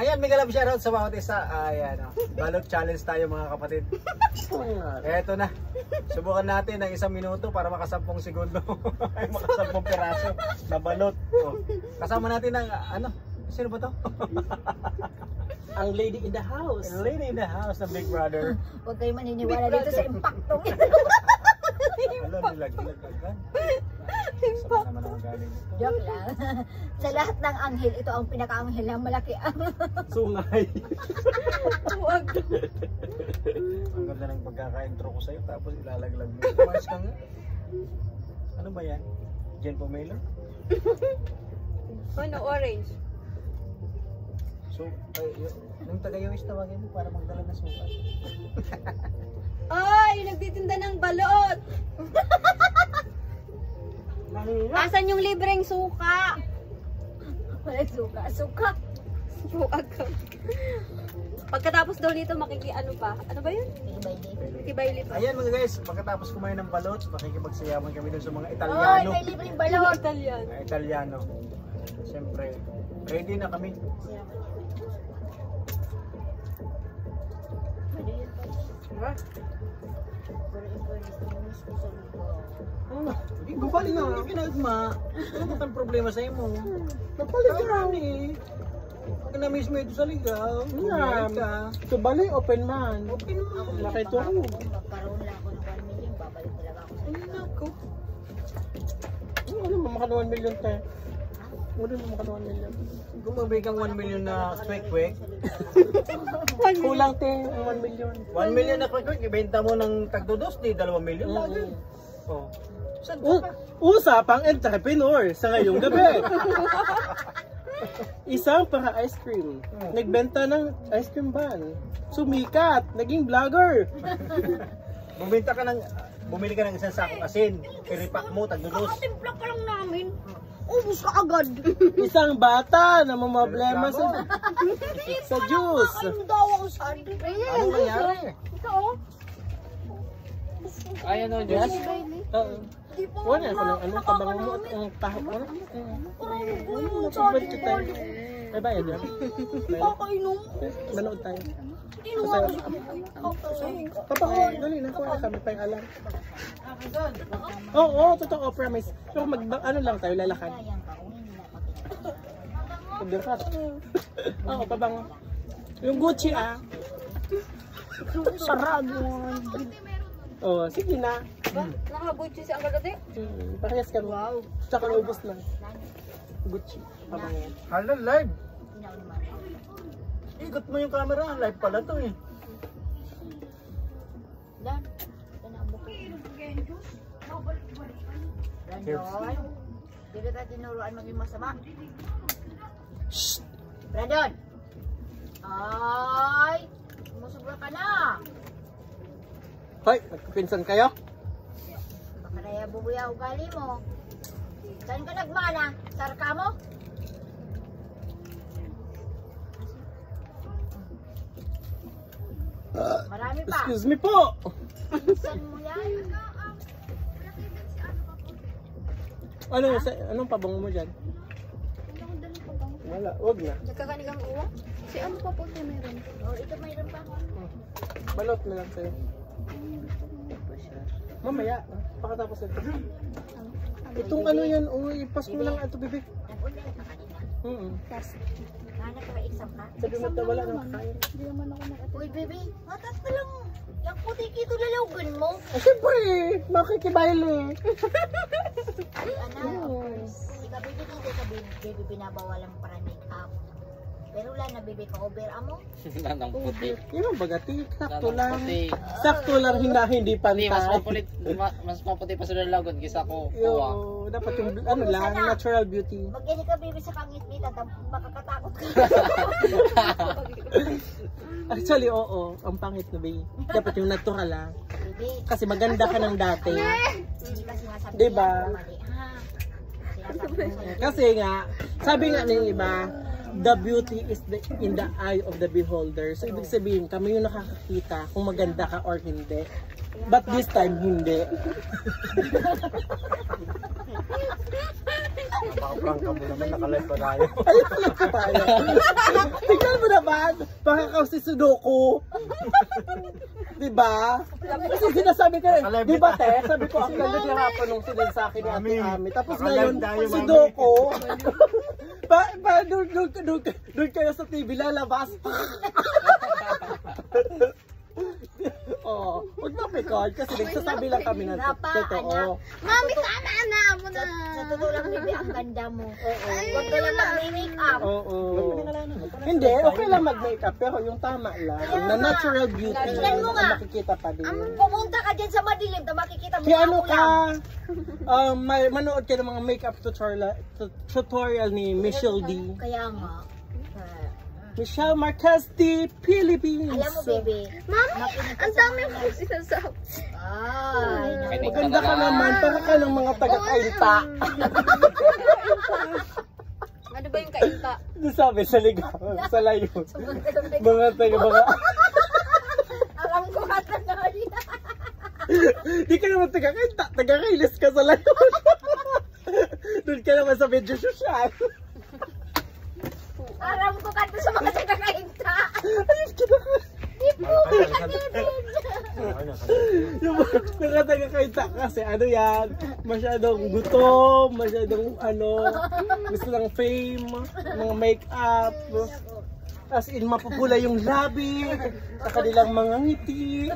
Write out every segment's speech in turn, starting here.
Ayan, mega love shoutout sa bawat isa. Ayan, balot challenge tayo mga kapatid. Eto na. Subukan natin ng 1 minuto para makasampung segundo. Ay, makasampung piraso na balot. Oh. Kasama natin ang, ano, sino ba to? Ang lady in the house. Ang lady in the house ng Big Brother. Huwag kayo maniniwala dito sa impactong ito. Alam, nilag-lag agad. Saan naman ang galing ito? Joke lang. Sa lahat ng anghel, ito ang pinaka-anghel na malaki ang Sungay. huwag. Ang ganda ng pagkaka-intro ko sa'yo, tapos ilalaglag mo. Kumayos ka nga. Ano ba yan? Jen Pomelo? Ano, orange? So, nung taga-US tawagin mo para magdala ng suka. Ay, nagtitinda ng balot! Asan yung libreng suka? Walang suka. Suka. Buwag ka. Pagkatapos daw nito, ano pa? Ano ba yun? Tibayli pa. Ayan mga guys, pagkatapos kumain ng balot, makikipagsayaman kami dun sa mga Ay, Italiano. may libreng balot! Italiano. Siyempre, ready na kami. Hindi ko bali nga, hindi pinagma. Ano ba ang problema sa imo? Napalit ka eh. Pag na-miss mo ito sa ligaw, bumalik ka. Ito bali, open man. Okay naman. Nakito ako. Magkaroon lang ako ng 1 million, babalik talaga ako sa Ay, nako. Ano mo maka 1 million tayo? Ano mo maka 1 million? Kung mabigay kang 1 million na kwek-kwek, Kulang te, 1 million. 1 million na kwek-kwek, ibenta mo ng tagdudos, di 2 million lagi. Oh. Saan ka pa? Usapang entrepreneur sa ngayong gabi. Isang para ice cream. Nagbenta ng ice cream van. Sumikat. Naging vlogger. Bumili ka ng isang sakong asin. Piripak mo, tagdudos. Timpla pa lang namin. Ubus ka agad. Isang bata na mamblema sa juice. Ano daw ako sa akin? Ano nangyari? Ito oh. Ayan o, Diyos. Wala ako ng anong kabang mo at ang taho mo. Napabalik tayo. May bayad yan. Pakainom. Manood tayo. Inuwan Papako, dali na. Kuha kami pa yung alam. Oo, totoo, promise. Pero ano lang tayo, lalakad. Pagdirkat. Oo, pabango. Yung Gucci sarado. Oo, sige na. Nakagucci si Uncle Ate? Parehas ka. Wow. Tsaka naubos na. Gucci. Pabango. Hala, live. Ikot mo yung camera, live pala to eh. Dan, tanabo ko. Brandon, di kita tinuruan maging masama. Shhh! Brandon! Ay! Sumusubra ka na! Hoy, nagpinsan kayo? Baka naya bubuya ugali mo. Saan ka nagmana? Sarka mo? Marami pa. Excuse me po! Saan mo yan? Anong pabango mo dyan? Wala, wag na. Nagkakanigang uwa? Si ano pa po ito meron? Oh, ito mayroon pa. Balot na lang sa'yo. Mamaya, pakatapos ito. Itong ano yan, uy, pass mo lang ito, bebe. Nag-online ka kanina. Hanap ka exam ka? Sabi mo ito, wala nang kakain. Uy, baby, matas na lang. Yung puti kito lalawagan mo. Siyempre, makikibayle. Ay, anak. Ika, baby, dito sa baby, binabawalan mo para make-up. Pero wala na, baby, ka-over amo. Nanang puti. Yun ang bagati, sakto lang. Puti. Sakto lang, hindi pantay. Mas maputi pa sa lalagon kisa ko. Yo, dapat yung ano lang, natural beauty. Magyan ka, baby, sa pangit-ngit at makakatakot ka. Actually, oo, ang pangit na babe. Dapat yung natural lang. Baby, Kasi maganda ka ng dati. hindi ka sinasabi Diba? yan, mali, ha? Sinasabi mo. Kasi nga, sabi nga ng iba, the beauty is in the eye of the beholder. So, ibig sabihin, kami yung nakakakita kung maganda ka or hindi. But this time, hindi. Makaprank ka mo naman, nakalive pa tayo. Ayun pala ka tayo. Tignan mo na yan. Baka kasi Sudoku. Diba? Kasi sinasabi ko, di ba te? Sabi ko, ang ganda niya hapon nung sinil sa akin ni Ate Ami. Tapos ngayon, Sudoku. Doon kayo sa TV lalabas. Oh, huwag mapikon kasi nagsasabi lang kami ng totoo. Mami, tama na mo na. Sa totoo lang, baby, ang ganda mo. Huwag ka lang mag-make up. Oo. Hindi, okay lang mag-makeup pero yung tama lang. Na natural beauty. Tingnan mo nga. Makikita pa din. Pumunta ka dyan sa madilim na makikita mo Kaya ano ako ka, lang. manood ka ng mga makeup tutorial ni Michelle D. Kaya nga. Michelle Marquez D. Philippines. Alam mo, baby. Mami, ang dami mo sinasabi. Ay, Maganda ka naman, para ka ng mga taga-kainta. Ano ba yung kainta? Sabi sa ligaw, sa layo. Mga taga-mga. Alam ko ka na Di ka naman taga-kainta, taga-kailis ka sa layo. Doon ka naman sa medyo social. Alam ko ka sa mga taga-kainta. Ayun ka na. Yung mga taga-kainta kasi ano yan, masyadong gutom, masyadong gusto ng fame, mga make-up. As in, mapupula yung labi, sa kanilang mga ngiti.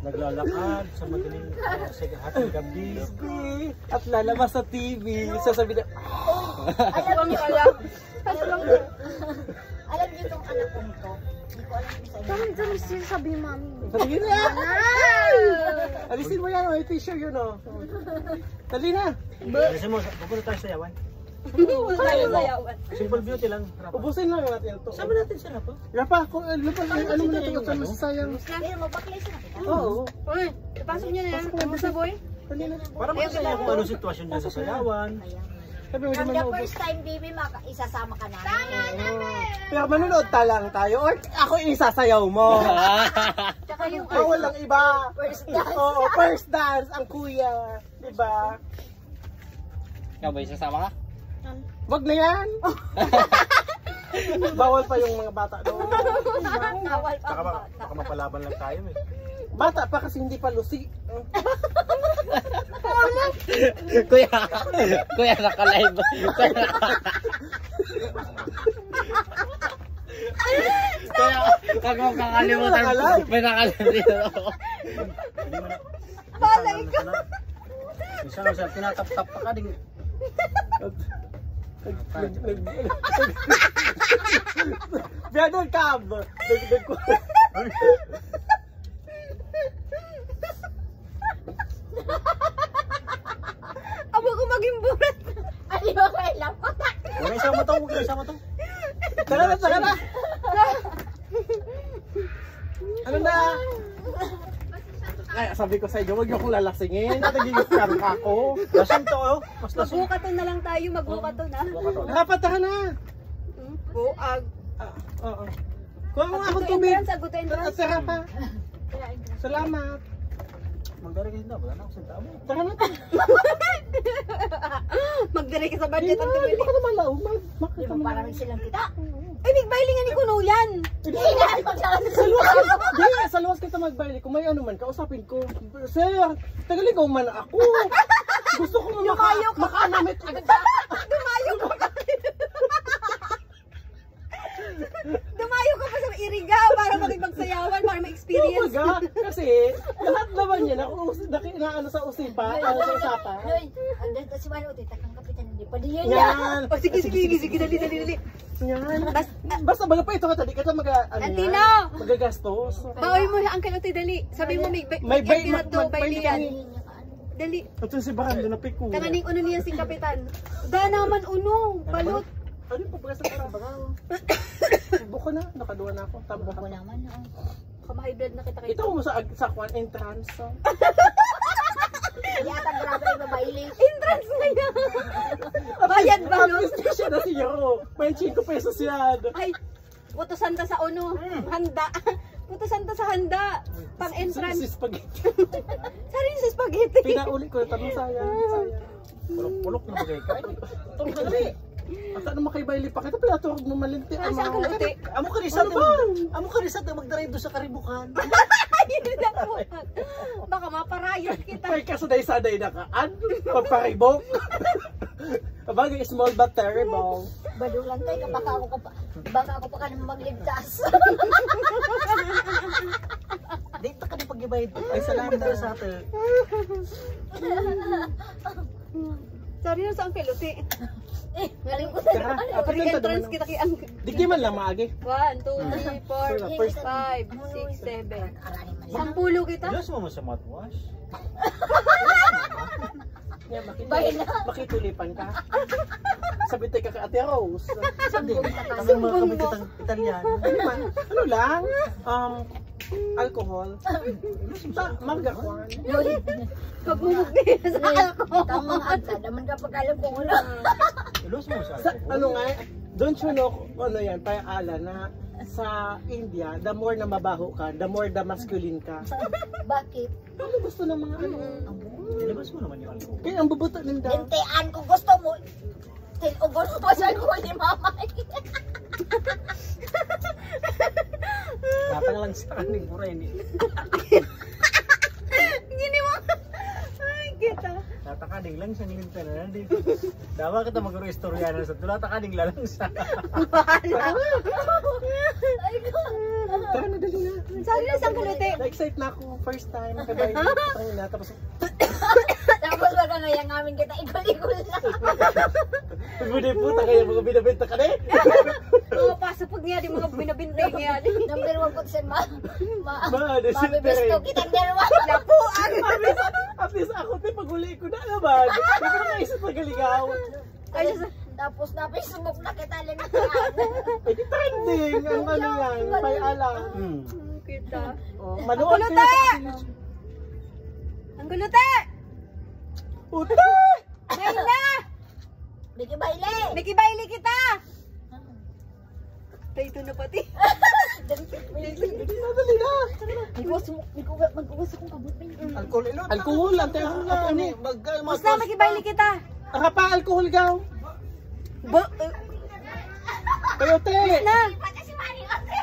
Naglalakad sa madaling hating gabi. At lalabas sa TV, sasabi na, Alam niyo, alam. Alam niyo itong anak ko nito. Hindi ko alam kung saan. Dami sinasabi yung mami mo. sabi na! Alisin mo yan, may t-shirt yun o. Dali na! Kasi mo, pupunta tayo sa yawan. Simple beauty lang. Ubusin lang natin ito. Sama natin sila po. Rapa, ano mo na ito? Sa masasayang. Pero mag-backlist na kita. Oo. Uy, ipasok niyo na yan. Kamusta, boy? Dali na. Para makasaya kung ano sitwasyon niya sa sayawan. Sabi mo From naman the maubos. first time, baby, isasama ka namin. Pero manunod ta lang tayo or ako isasayaw mo. Tsaka yung Ako lang iba. first dance. Oo, first dance ang kuya. Diba? Ikaw ba isasama ka? Wag na yan. Bawal pa yung mga bata doon. Bawal pa. Baka mapalaban lang tayo eh. Bata pa kasi hindi pa lusi. Kuya naka-live. Kuya, wag mo kakalimutan. May naka-live dito. Balay ka. Minsan nga sir, tinatap-tap pa ka din. Biadol cab. Abo ko maging burat. Ano ba kailang patak? Wala isang matong, wala isang matong. Tara na, tara na. Ano na? Ay, sabi ko sa inyo, huwag niyo akong lalasingin. Nagiging karka ako. Lasing to oh. Mas lasing. Magbukaton na lang tayo, magbukaton na. Nakapatahan na. Buag. Oo. Kuha mo nga akong tubig. Sagot entrance. Tara pa. Salamat. Magdari kasi na, wala na ako sa tamo. Tara na. Magdari ka sa budget ang tumili. Baka naman laumag. Di ba parang silang kita? Ay, big-bailing nga ni Kuno yan. Hindi Sa luwas kita mag-baile. Kung may ano man, kausapin ko. Sir, tagaligaw man ako. Gusto ko makanamit agad. Dumayo ka pa. Dumayo ka pa sa Iriga para makipagsayawan, para ma-experience. Umaga, kasi lahat naman yan. Ako sa usipa, sa usapa. Si Mano, takang kapitan, hindi pa diyan Yan. Sige, dali. Yan. Basta baga pa ito ka, di ka Antino! magagastos. Baoy mo, Uncle Otoy, dali. Sabi mo, may Magbaili kami. Dali. At si Bakan doon na piku. Tanganing uno niya si Kapitan. Da naman uno, balot. Ano pa pagkasa ka na Bakan? Buko na, nakaduwa na ako. Tama Ako naman, kamahay blood na kita. Ito mo sa kwan entrance. Yata grabe ay babaili. Entrance na yan. Bayad ba no? Siya na siya. May 5 pesos yan. Ay, utusan ta sa uno. Handa. Utusan ta sa handa. Pang entrance. Si spaghetti. Sarin si spaghetti. Pinauli ko na tanong sayang. Pulok na bagay ka. Dali. Asa naman kay Bailey pa kita pinaturog mo malinti. Ay, saan ka luti? Amo ka rin sa Ano ba? amo ka rin sa magdrive doon sa karibukan. Ayun lang po. Baka maparayot kita. Kay kasaday-saday na ka. Ano? Paparibok. Bagay, small but terrible. Badulan tayo, baka ako pa ka naman magligtas. Dito ka din pag-ibayad. Ay, salamat. Sa atin. Sorry na sa Uncle Luti. Galing ko Tara, Kapag apatenta entrance naman. kita kay Uncle. Di man lang maagi. 1, 2, 3, 4, First. 5, 6, 7. Aranin man. Sampulo kita? Diyos mo sa mouthwash. Yeah, Bahay na. makitulipan ka. Sabit ka ka Ate Rose. Sabi, kami mga kabititang Italiano. Ano lang? Alcohol. Marga Juan. Pagmumugay na sa alcohol. Tamang agsa, naman kapag alam ko ano. Ilos mo sa Ano nga, don't you know, ano yan, payaala na sa India, the more na mabaho ka, the more the masculine ka. Bakit? Ano gusto ng mga ano? Ilabas mo naman yung alcohol. Kaya ang bubuto ninda. Lintean ko gusto mo. Tinugon mo pa sa ko ni mama. Napang lang sa kaning pura ini. Gini mo. Ay, kita. Tatakaning lang sa ngilintan na nandito. Dawa kita mag-istorya na sa tula takaning lang sa. Ay ko. Tara na, dali na. Sorry na sa Uncle Luti. Na-excite na ako, first time. Kabay na, tapos Tapos wag nga yung amin kita ikul-ikul na. pagbuday puta kayo, mga binabenta ka na eh. Oo, pasapag niya, di mga binabintay niya. Number 1 po sa Desinterested. mabibisto kitang dalawa. Lapuan. At least ako, pag-uli ko na naman. Hindi ko naisip magaligaw. Ay, Tapos na Facebook na kita lang. Ay, di trending. Ang ano yan, payaala. kita. Oh, manood Ang kayo kulute! sa akin. Uncle Luti! Puta! Mayla! Biki baile. Nakibaili kita! Tayo ito na pati. Hindi na, dali na. Magkuwas akong kabut. Alcohol ilot. Alcohol, ang tayo na. Ano eh. Basta makibaili kita. Ang pa, alcohol gaw. Kayo, te. Na!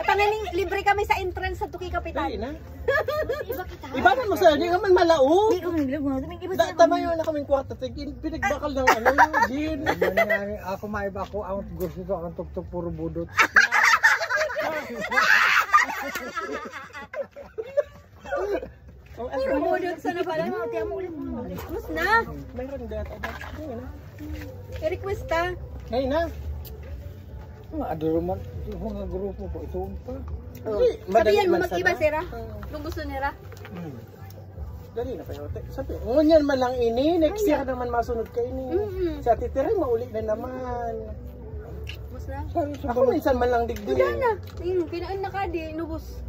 Pangaling libre kami sa entrance sa Tuki Dali Kapitan. na. Iba kita. Iba na mo sa hindi ka man malao. Hindi ko nilagyan. Iba Tama yun na kaming kwarta. Pinagbakal ng ano, gin. Ako maiba ko ang gusto ko ang tuktok puro budot. Puro budot sa na pala. Mas na! Mayroon data. Ngayon na. I-request ka. Ngayon na. Aduruman, mga grupo po ito pa. Sabihan mo mag-iba sira. Kung gusto nila. Dali na kayo. Sabi, ngunyan man lang ini. Next year naman masunod ka ini. Sa titiray, mauli na naman. Mas na. Ako minsan man lang digdig. Wala na. Ayun, kinain na ka di. Inubos.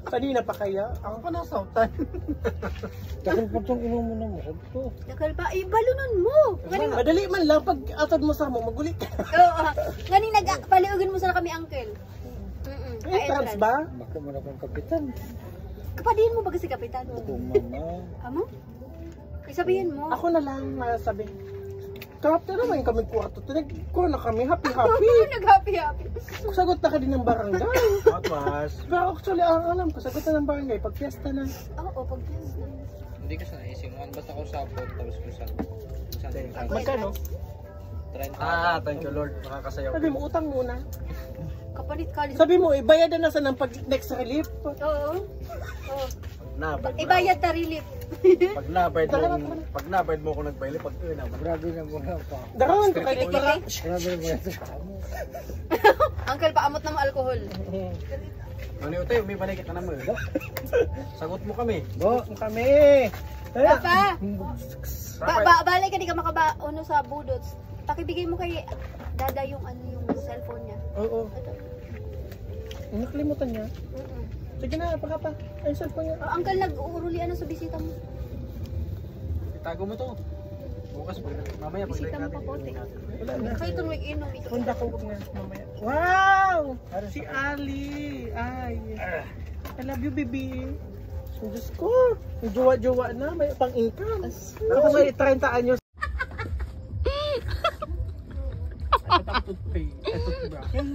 Kanina pa kaya? Ako pa nasautan. Dahil po itong inumo na mo. Nakal pa. Balunon mo. Galing. Madali man lang. Pag atad mo sa mo, magulit ka. Oo. Galing nagpaliugan mo sana kami, uncle. Entrance ba? Baka mo na kong kapitan. Kapadihin mo ba kasi kapitan? Mama. Amo? Isabihin mo. Ako na lang masabi. Kapta naman kami kwarto. Tinag-ko na kami. Happy-happy. Nag-happy-happy. Sagot na ka din ng barangay. Atwas. Pero actually, ang alam ko, sagot na ng barangay. Pag fiesta na. Oo, pag Hindi ko sa naisingan. Basta ko sabot. Tapos ko sa... Magkano? 30. Thank you Lord. Makakasayaw. Sabi mo, utang muna. kapalit ka. Sabi mo, ibayadan na sa ng pag next relief. Oo. Oo. Ibayad. Ibayad ta relief. Pag nabayad mo ko nagbayli, pag ina. Grabe na mo pa. Daron ka kay Tara. Grabe mo yan. Uncle, paamot na mo alcohol. Ano yun tayo, may panikit na naman. Sagot mo kami. Bo, kami. Papa! Balay ka di ka makabauno sa budots. Pakibigay mo kay Dada yung cellphone niya. Oo. Nakalimutan niya. Sige na, pa. Ay, cellphone niya. Oh, uncle, nag-uurulian na sa bisita mo. Itago mo to. Bukas mamaya pag Bisita mo pa pote. Wala na. Kaya ito mag-inom. Honda ko nga mamaya. Wow! Si Ali. Ay. I love you, baby. Diyos ko. Yung jowa-jowa na. May pang-income. Ako may 30 anyos.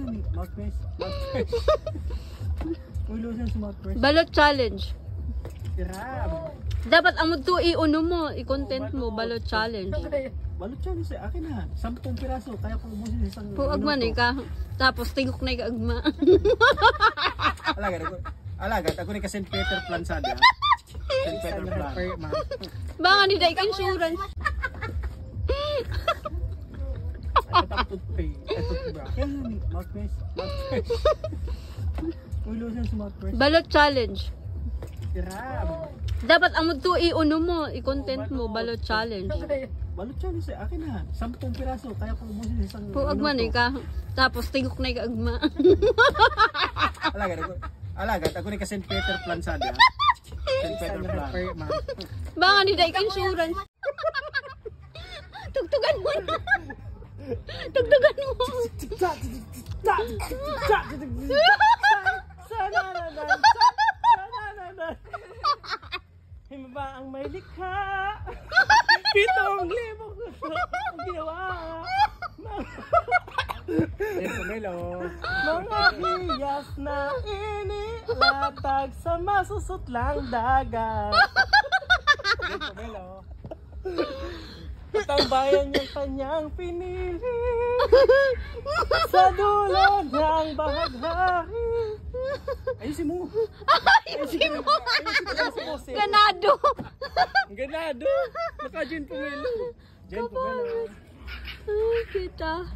Mouthpiece. Mouthpiece. Uy, lusan sa mouthpiece. Balot challenge. Grab. Dapat amod to i-uno mo, i-content mo, balot challenge. Balot challenge eh. Akin na. 10 piraso. Kaya ko ubusin sa isang Puag man eh ka. Tapos tingok na ikagma. Alagad, ako ni ka St. Peter Plan sa dia. St. Peter Plan. Baka ni Daik Insurance. Ito ang toothpaste. Ito bra. Kaya ni mouthpiece. Mouthpiece. Uy, lusan sa mouthpiece. Balot challenge. Grab. Dapat amod to i-uno mo, i-content mo, balot challenge. Balot challenge eh. Akin na. 10 piraso. Kaya ko ubusin sa isang Puag man eh ka. Tapos tingok na ikagma. Alagad, ako ni ka St. Peter Plan sa dia. St. Peter Plan. Baka ni Daik Insurance. Tugtugan mo na. Tugtugan mo. Himaba ang may likha. 7,000 ang ginawa. Mga hiyas na inilatag sa masusutlang dagat. At ang bayan yung kanyang pinili sa dulo ng bahaghari. Ayusin mo. Ayusin mo. Ganado. Ganado. Naka-Jen Pomelo. Jen Pomelo. Kita.